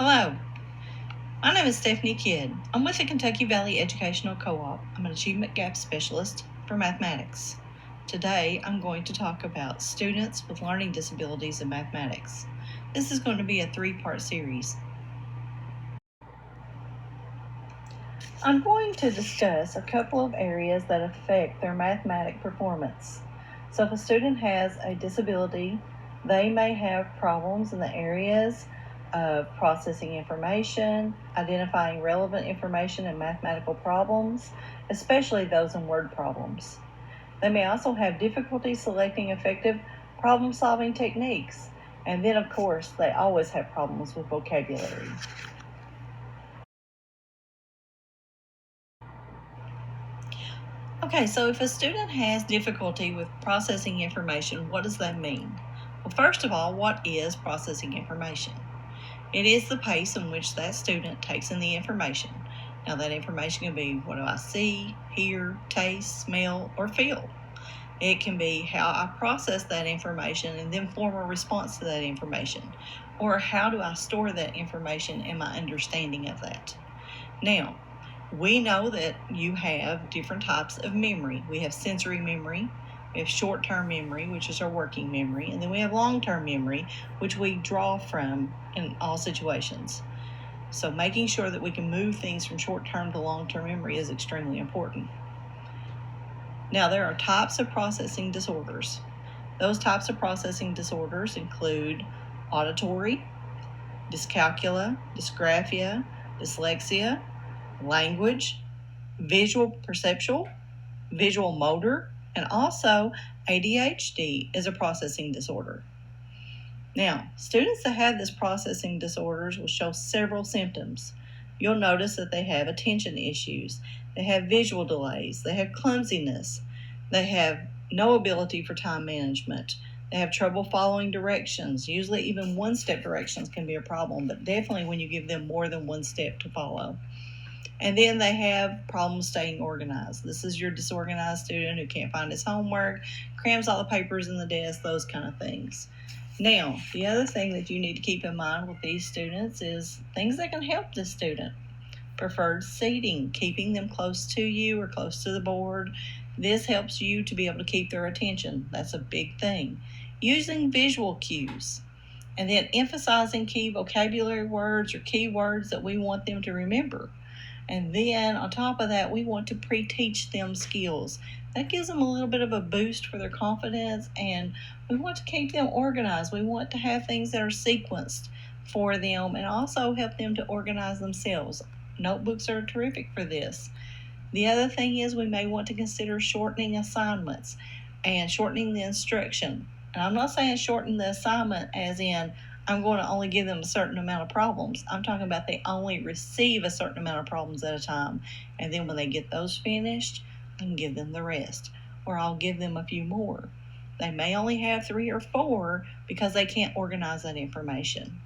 Hello, my name is Stephanie Kidd. I'm with the Kentucky Valley Educational Co-op. I'm an Achievement Gap Specialist for Mathematics. Today, I'm going to talk about students with learning disabilities in mathematics. This is going to be a 3-part series. I'm going to discuss a couple of areas that affect their mathematic performance. So if a student has a disability, they may have problems in the areas of processing information, identifying relevant information in mathematical problems, especially those in word problems. They may also have difficulty selecting effective problem-solving techniques. And then, of course, they always have problems with vocabulary. Okay, so if a student has difficulty with processing information, what does that mean? Well, first of all, what is processing information? It is the pace in which that student takes in the information. Now, that information can be what do I see, hear, taste, smell, or feel. It can be how I process that information and then form a response to that information, or how do I store that information and my understanding of that. Now, we know that you have different types of memory. We have sensory memory, we have short-term memory, which is our working memory, and then we have long-term memory, which we draw from in all situations. So making sure that we can move things from short-term to long-term memory is extremely important. Now, there are types of processing disorders. Those types of processing disorders include auditory, dyscalculia, dysgraphia, dyslexia, language, visual perceptual, visual motor, and also ADHD is a processing disorder. Now, students that have this processing disorders will show several symptoms. You'll notice that they have attention issues, they have visual delays, they have clumsiness, they have no ability for time management, they have trouble following directions. Usually even one-step directions can be a problem, but definitely when you give them more than one step to follow. And then they have problems staying organized. This is your disorganized student who can't find his homework, crams all the papers in the desk, those kind of things. Now, the other thing that you need to keep in mind with these students is things that can help the student. Preferred seating, keeping them close to you or close to the board. This helps you to be able to keep their attention. That's a big thing. Using visual cues. And then emphasizing key vocabulary words or key words that we want them to remember. And then on top of that, we want to pre-teach them skills. That gives them a little bit of a boost for their confidence, and we want to keep them organized. We want to have things that are sequenced for them and also help them to organize themselves. Notebooks are terrific for this. The other thing is we may want to consider shortening assignments and shortening the instruction. And I'm not saying shorten the assignment as in I'm going to only give them a certain amount of problems. I'm talking about they only receive a certain amount of problems at a time. And then when they get those finished, I can give them the rest. Or I'll give them a few more. They may only have 3 or 4 because they can't organize that information.